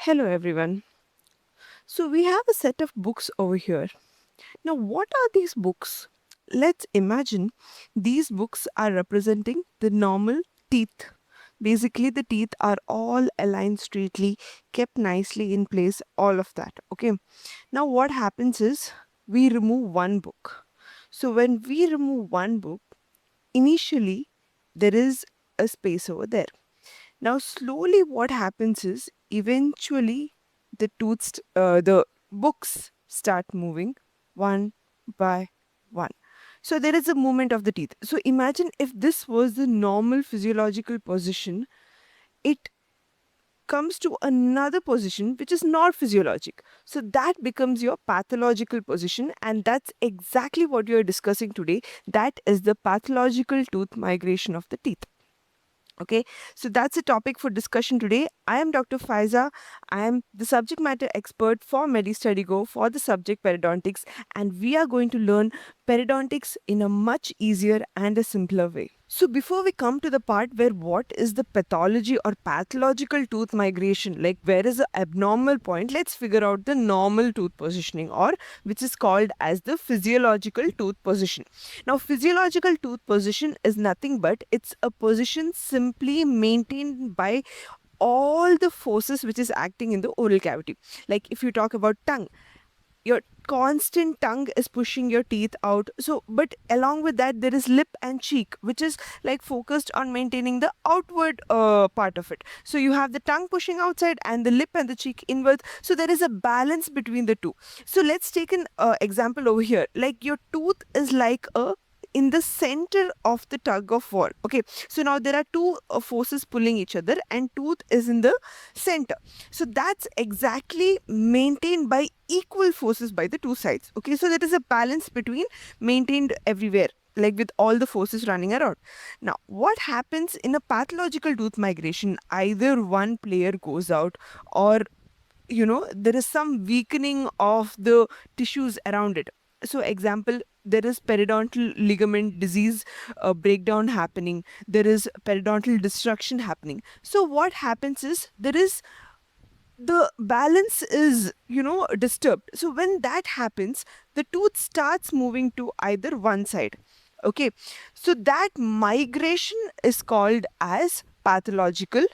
Hello everyone. So we have a set of books over here. Now what are these books? Let's imagine these books are representing the normal teeth. Basically the teeth are all aligned straightly, kept nicely in place, all of that. Okay. Now what happens is we remove one book. So when we remove one book, initially there is a space over there. Now, slowly, what happens is eventually the books start moving one by one. So there is a movement of the teeth. So imagine if this was the normal physiological position, it comes to another position which is not physiologic. So that becomes your pathological position, and that's exactly what we are discussing today. That is the pathological tooth migration of the teeth. Okay, so that's a topic for discussion today. I am Dr. Faiza. I am the subject matter expert for Medi Study Go for the subject periodontics, and we are going to learn periodontics in a much easier and a simpler way. So before we come to the part where what is the pathology or pathological tooth migration, like where is the abnormal point, let's figure out the normal tooth positioning, or which is called as the physiological tooth position. Now, physiological tooth position is nothing but it's a position simply maintained by all the forces which is acting in the oral cavity. Like if you talk about tongue, your constant tongue is pushing your teeth out. So but along with that there is lip and cheek, which is like focused on maintaining the outward part of it. So you have the tongue pushing outside and the lip and the cheek inwards, so there is a balance between the two. So let's take an example over here. Like your tooth is like a in the center of the tug of war. Okay, so now there are two forces pulling each other and tooth is in the center. So that's exactly maintained by equal forces by the two sides. Okay, so there is a balance between maintained everywhere, like with all the forces running around. Now what happens in a pathological tooth migration? Either one player goes out, or there is some weakening of the tissues around it. So example, there is periodontal ligament disease breakdown happening, there is periodontal destruction happening. So what happens is there is the balance is disturbed. So when that happens, the tooth starts moving to either one side. Okay, so that migration is called as pathological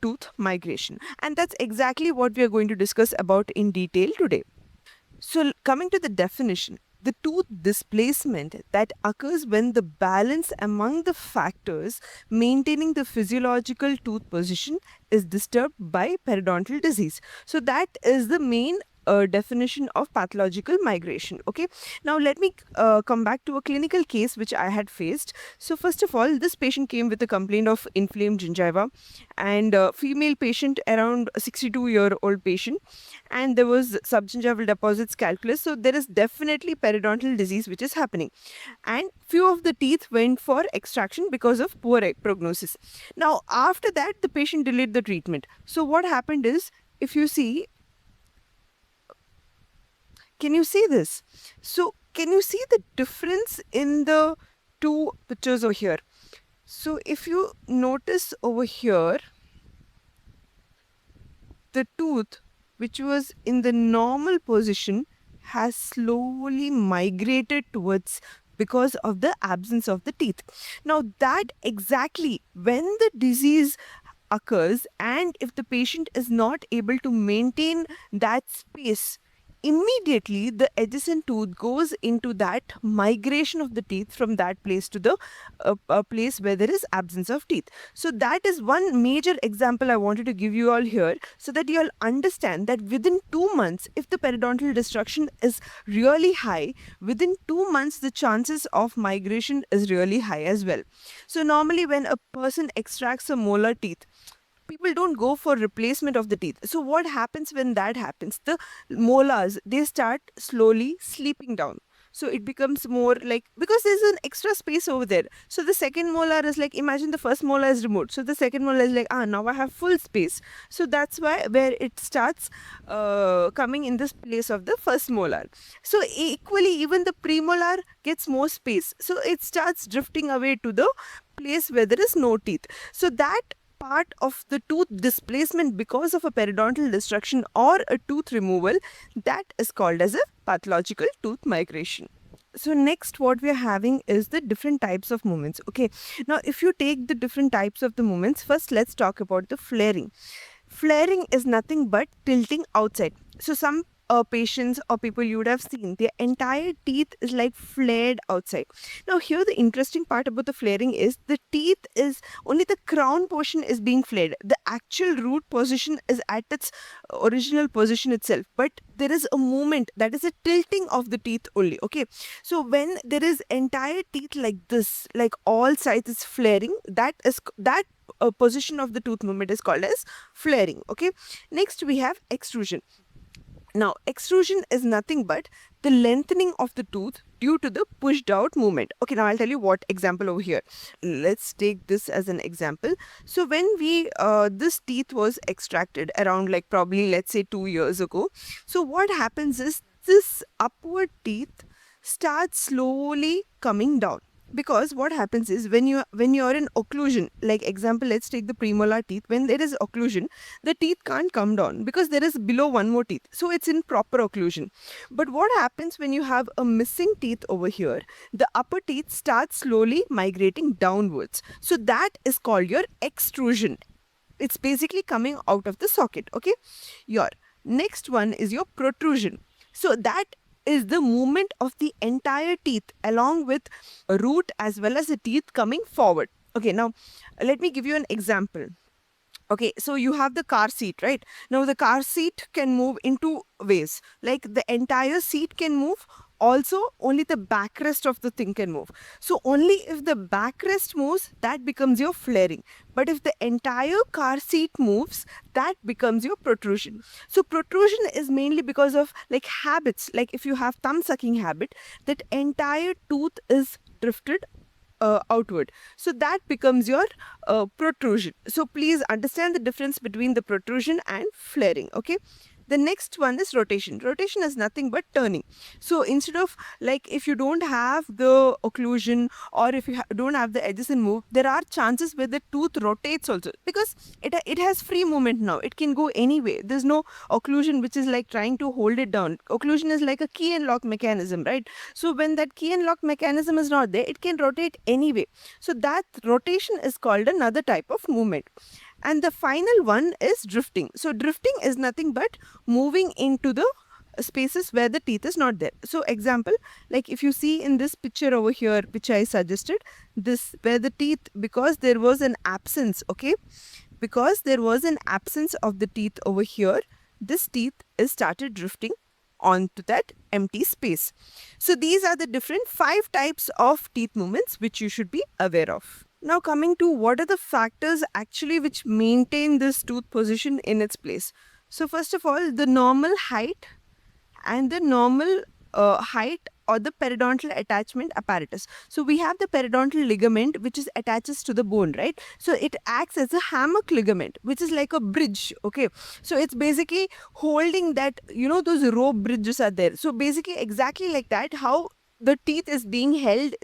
tooth migration, and that's exactly what we are going to discuss about in detail today. So, coming to the definition, the tooth displacement that occurs when the balance among the factors maintaining the physiological tooth position is disturbed by periodontal disease. So, that is the main definition of pathological migration. Okay, now let me come back to a clinical case which I had faced. So, first of all, this patient came with a complaint of inflamed gingiva, and female patient, around 62-year-old patient, and there was subgingival deposits calculus. So there is definitely periodontal disease which is happening, and few of the teeth went for extraction because of poor prognosis. Now after that the patient delayed the treatment. So what happened is, if you see, can you see this? So can you see the difference in the two pictures over here? So if you notice over here, the tooth which was in the normal position has slowly migrated towards, because of the absence of the teeth. Now that exactly when the disease occurs, and if the patient is not able to maintain that space, immediately the adjacent tooth goes into that migration of the teeth from that place to the place where there is absence of teeth. So that is one major example I wanted to give you all here, so that you all understand that within 2 months, if the periodontal destruction is really high, within 2 months the chances of migration is really high as well. So normally when a person extracts a molar teeth, people don't go for replacement of the teeth. So what happens when that happens? The molars, they start slowly sleeping down. So it becomes more like, because there's an extra space over there. So the second molar is like, imagine the first molar is removed. So the second molar is like, now I have full space. So that's why where it starts coming in this place of the first molar. So equally, even the premolar gets more space. So it starts drifting away to the place where there is no teeth. So that part of the tooth displacement because of a periodontal destruction or a tooth removal, that is called as a pathological tooth migration. So next what we are having is the different types of movements. Okay, now if you take the different types of the movements, first let's talk about the flaring. Flaring is nothing but tilting outside. So some patients or people you would have seen, their entire teeth is like flared outside. Now here the interesting part about the flaring is the teeth is only the crown portion is being flared. The actual root position is at its original position itself, but there is a movement, that is a tilting of the teeth only. Okay, so when there is entire teeth like this, like all sides is flaring, that is that position of the tooth movement is called as flaring. Okay, next we have extrusion. Now extrusion is nothing but the lengthening of the tooth due to the pushed out movement. Okay, now I'll tell you what example over here. Let's take this as an example. So when we this teeth was extracted around like probably let's say 2 years ago, so what happens is this upward teeth starts slowly coming down, because what happens is when you're in occlusion, like example, let's take the premolar teeth. When there is occlusion, the teeth can't come down because there is below one more teeth, so it's in proper occlusion. But what happens when you have a missing teeth over here, the upper teeth start slowly migrating downwards, so that is called your extrusion. It's basically coming out of the socket. Okay, your next one is your protrusion. So that is the movement of the entire teeth along with a root as well as the teeth coming forward. Okay, now let me give you an example. Okay, so you have the car seat, right? Now the car seat can move in two ways. Like the entire seat can move, also only the backrest of the thing can move. So only if the backrest moves, that becomes your flaring. But if the entire car seat moves, that becomes your protrusion. So protrusion is mainly because of like habits. Like if you have thumb sucking habit, that entire tooth is drifted outward. So that becomes your protrusion. So please understand the difference between the protrusion and flaring. Okay. The next one is rotation. Rotation is nothing but turning. So instead of like if you don't have the occlusion or if you don't have the edges in move, there are chances where the tooth rotates also, because it has free movement now. It can go anyway. There's no occlusion which is like trying to hold it down. Occlusion is like a key and lock mechanism, right? So when that key and lock mechanism is not there, it can rotate anyway. So that rotation is called another type of movement. And the final one is drifting. So drifting is nothing but moving into the spaces where the teeth is not there. So example, like if you see in this picture over here, which I suggested, this where the teeth, because there was an absence, okay, because there was an absence of the teeth over here, this teeth is started drifting onto that empty space. So these are the different 5 types of teeth movements which you should be aware of. Now coming to what are the factors actually which maintain this tooth position in its place. So first of all, the normal height and the normal height or the periodontal attachment apparatus. So we have the periodontal ligament which is attaches to the bone, right? So it acts as a hammock ligament which is like a bridge. Okay, so it's basically holding that, you know, those rope bridges are there. So basically exactly like that, how the teeth is being held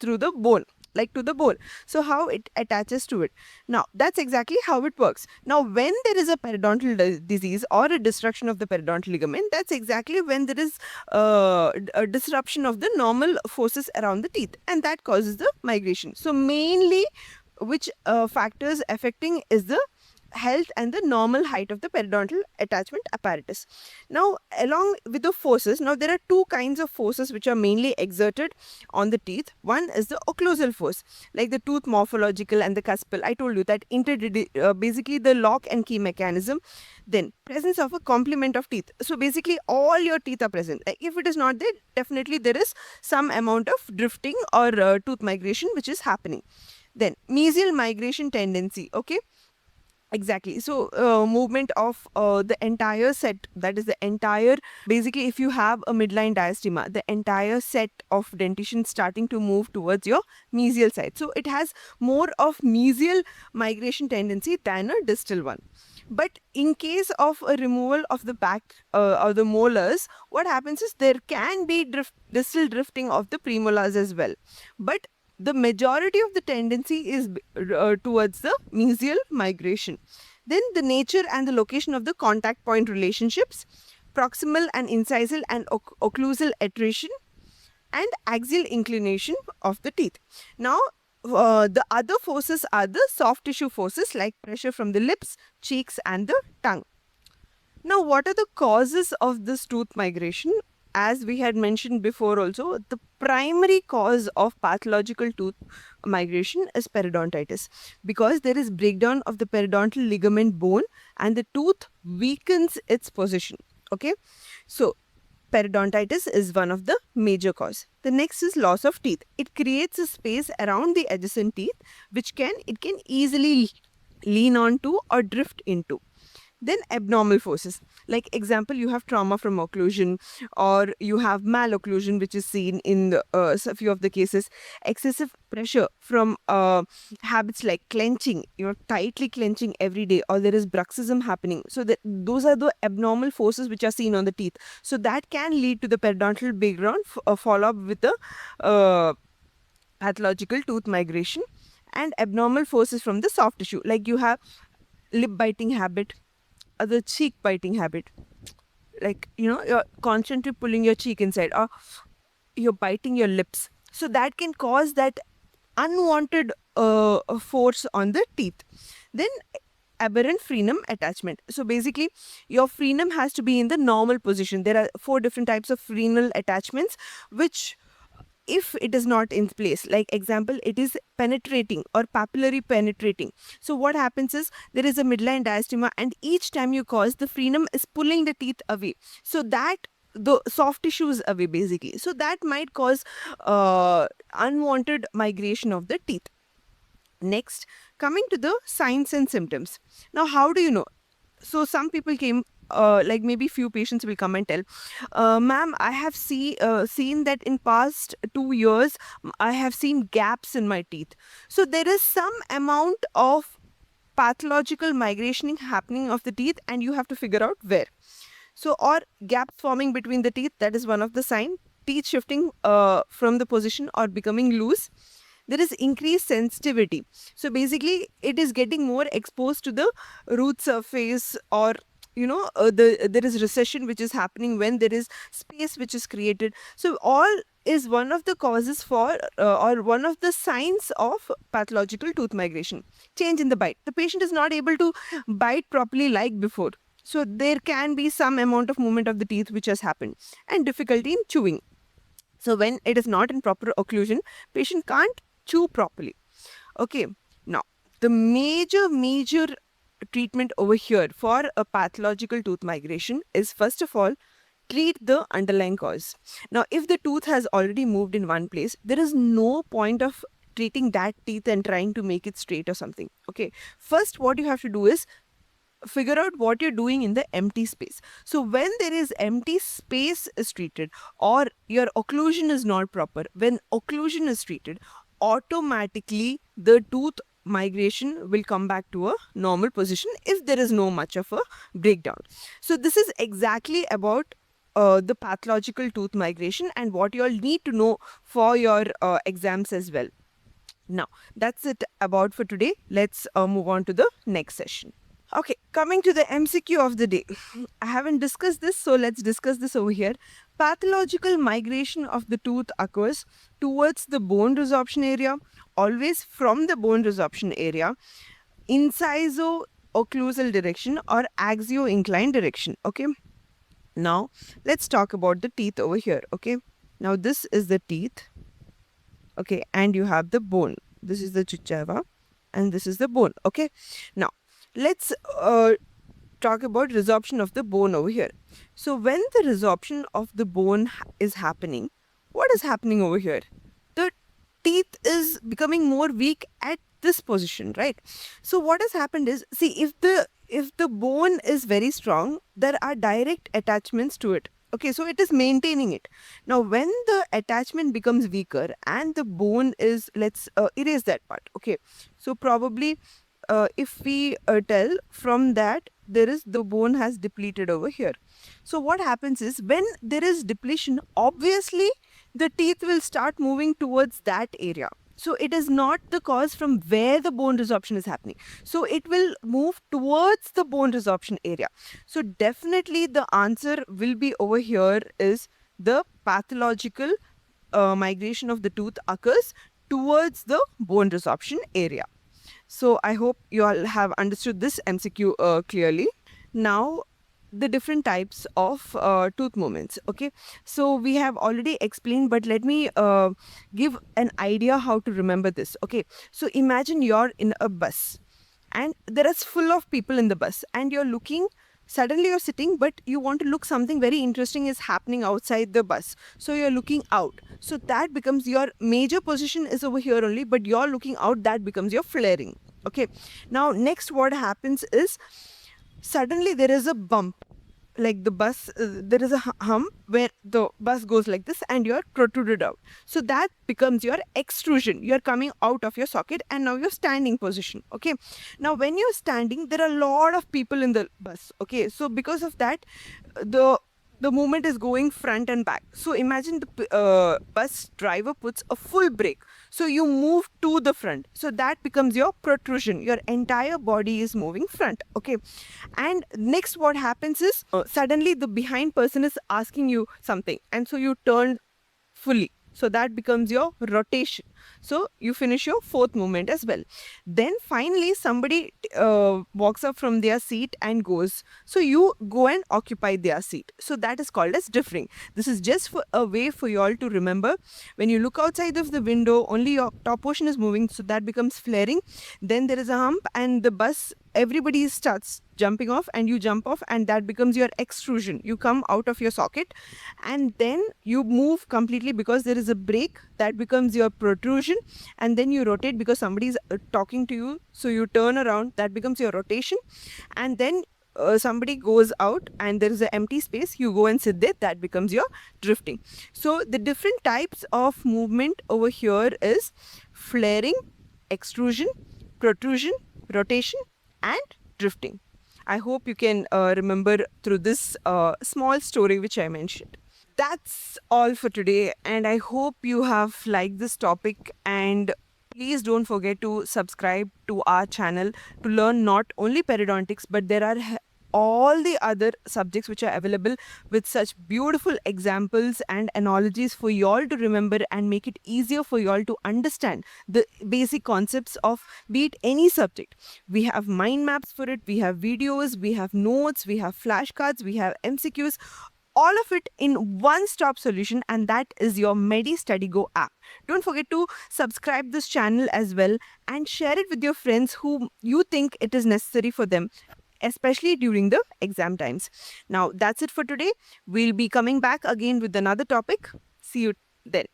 through the bone, like to the bone. So how it attaches to it. Now that's exactly how it works. Now when there is a periodontal disease or a destruction of the periodontal ligament, that's exactly when there is a disruption of the normal forces around the teeth, and that causes the migration. So mainly which factors affecting is the health and the normal height of the periodontal attachment apparatus. Now along with the forces, now there are 2 kinds of forces which are mainly exerted on the teeth. One is the occlusal force, like the tooth morphological and the cuspal. I told you that basically the lock and key mechanism. Then presence of a complement of teeth. So basically all your teeth are present. Like if it is not there, definitely there is some amount of drifting or tooth migration which is happening. Then mesial migration tendency. Okay, exactly. So movement of the entire set, that is the entire, basically if you have a midline diastema, the entire set of dentition starting to move towards your mesial side. So it has more of mesial migration tendency than a distal one. But in case of a removal of the back or the molars, what happens is there can be distal drifting of the premolars as well. But the majority of the tendency is towards the mesial migration. Then the nature and the location of the contact point relationships, proximal and incisal and occlusal attrition, and axial inclination of the teeth. Now, the other forces are the soft tissue forces like pressure from the lips, cheeks, and the tongue. Now, what are the causes of this tooth migration? As we had mentioned before also, the primary cause of pathological tooth migration is periodontitis, because there is breakdown of the periodontal ligament bone and the tooth weakens its position. Okay, so periodontitis is one of the major cause. The next is loss of teeth. It creates a space around the adjacent teeth which it can easily lean onto or drift into. Then abnormal forces, like example, you have trauma from occlusion, or you have malocclusion, which is seen in the, a few of the cases. Excessive pressure from habits like clenching, you're tightly clenching every day, or there is bruxism happening. So those are the abnormal forces which are seen on the teeth. So that can lead to the periodontal background follow up with the pathological tooth migration. And abnormal forces from the soft tissue, like you have lip biting habit, other cheek biting habit, like you're constantly pulling your cheek inside, or you're biting your lips. So that can cause that unwanted force on the teeth. Then aberrant frenum attachment. So basically, your frenum has to be in the normal position. There are 4 different types of frenal attachments, which if it is not in place, like example, it is penetrating or papillary penetrating. So what happens is there is a midline diastema, and each time you cause, the frenum is pulling the teeth away, so that the soft tissue is away basically. So that might cause unwanted migration of the teeth. Next, coming to the signs and symptoms. Now, how do you know? So some people came, like maybe few patients will come and tell, ma'am, I have seen that in past 2 years I have seen gaps in my teeth. So there is some amount of pathological migration happening of the teeth, and you have to figure out where. So, or gaps forming between the teeth, that is one of the sign. Teeth shifting from the position or becoming loose. There is increased sensitivity. So basically, it is getting more exposed to the root surface, or there is recession which is happening when there is space which is created. So all is one of the causes for or one of the signs of pathological tooth migration. Change in the bite. The patient is not able to bite properly like before. So there can be some amount of movement of the teeth which has happened, and difficulty in chewing. So when it is not in proper occlusion, patient can't chew properly. Okay, now the major treatment over here for a pathological tooth migration is, first of all, treat the underlying cause. Now, if the tooth has already moved in one place, there is no point of treating that teeth and trying to make it straight or something. Okay, first what you have to do is figure out what you're doing in the empty space. So when there is empty space is treated, or your occlusion is not proper, when occlusion is treated, automatically the tooth migration will come back to a normal position if there is no much of a breakdown. So this is exactly about the pathological tooth migration and what you all need to know for your exams as well. Now, that's it about for today. Let's move on to the next session. Okay, coming to the MCQ of the day. I haven't discussed this, so let's discuss this over here. Pathological migration of the tooth occurs towards the bone resorption area, always from the bone resorption area, inciso-occlusal direction or axio-inclined direction. Okay, now let's talk about the teeth over here. Okay, now this is the teeth. Okay, and you have the bone. This is the gingiva and this is the bone. Okay, now let's talk about resorption of the bone over here. So when the resorption of the bone is happening, what is happening over here? The teeth is becoming more weak at this position, right? So what has happened is, see, if the bone is very strong, there are direct attachments to it. Okay, so it is maintaining it. Now, when the attachment becomes weaker and the bone is, let's erase that part. Okay, so probably if we tell from that, there is the bone has depleted over here. So what happens is, when there is depletion, obviously the teeth will start moving towards that area. So it is not the cause from where the bone resorption is happening. So it will move towards the bone resorption area. So definitely the answer will be over here is the pathological migration of the tooth occurs towards the bone resorption area. So I hope you all have understood this MCQ clearly. Now, the different types of tooth movements. Okay, so we have already explained, but let me give an idea how to remember this. Okay, so imagine you're in a bus and there is full of people in the bus and you're looking, suddenly you're sitting, but you want to look, something very interesting is happening outside the bus, so you're looking out. So that becomes your major position is over here only, but you're looking out, that becomes your flaring. Okay, now next what happens is suddenly there is a bump, like the bus, there is a hump where the bus goes like this and you're protruded out. So that becomes your extrusion. You're coming out of your socket and now you're standing position. Okay, now when you're standing, there are a lot of people in the bus. Okay, so because of that, the movement is going front and back. So imagine the bus driver puts a full brake, so you move to the front, so that becomes your protrusion. Your entire body is moving front. Okay, and next what happens is suddenly the behind person is asking you something and so you turn fully, so that becomes your rotation. So you finish your fourth movement as well. Then finally somebody walks up from their seat and goes, so you go and occupy their seat, so that is called as differing. This is just for a way for you all to remember. When you look outside of the window, only your top portion is moving, so that becomes flaring. Then there is a hump and the bus, everybody starts jumping off and you jump off, and that becomes your extrusion. You come out of your socket and then you move completely because there is a break, that becomes your protrusion. And then you rotate because somebody is talking to you, so you turn around, that becomes your rotation. And then somebody goes out and there is an empty space, you go and sit there, that becomes your drifting. So the different types of movement over here is flaring, extrusion, protrusion, rotation and drifting. I hope you can remember through this small story which I mentioned. That's all for today, and I hope you have liked this topic. And please don't forget to subscribe to our channel to learn not only periodontics, but there are all the other subjects which are available with such beautiful examples and analogies for you all to remember and make it easier for you all to understand the basic concepts of be it any subject. We have mind maps for it, we have videos, we have notes, we have flashcards, we have MCQs, all of it in one stop solution, and that is your Medi Study Go app. Don't forget to subscribe this channel as well and share it with your friends who you think it is necessary for them, especially during the exam times. Now that's it for today. We'll be coming back again with another topic. See you then.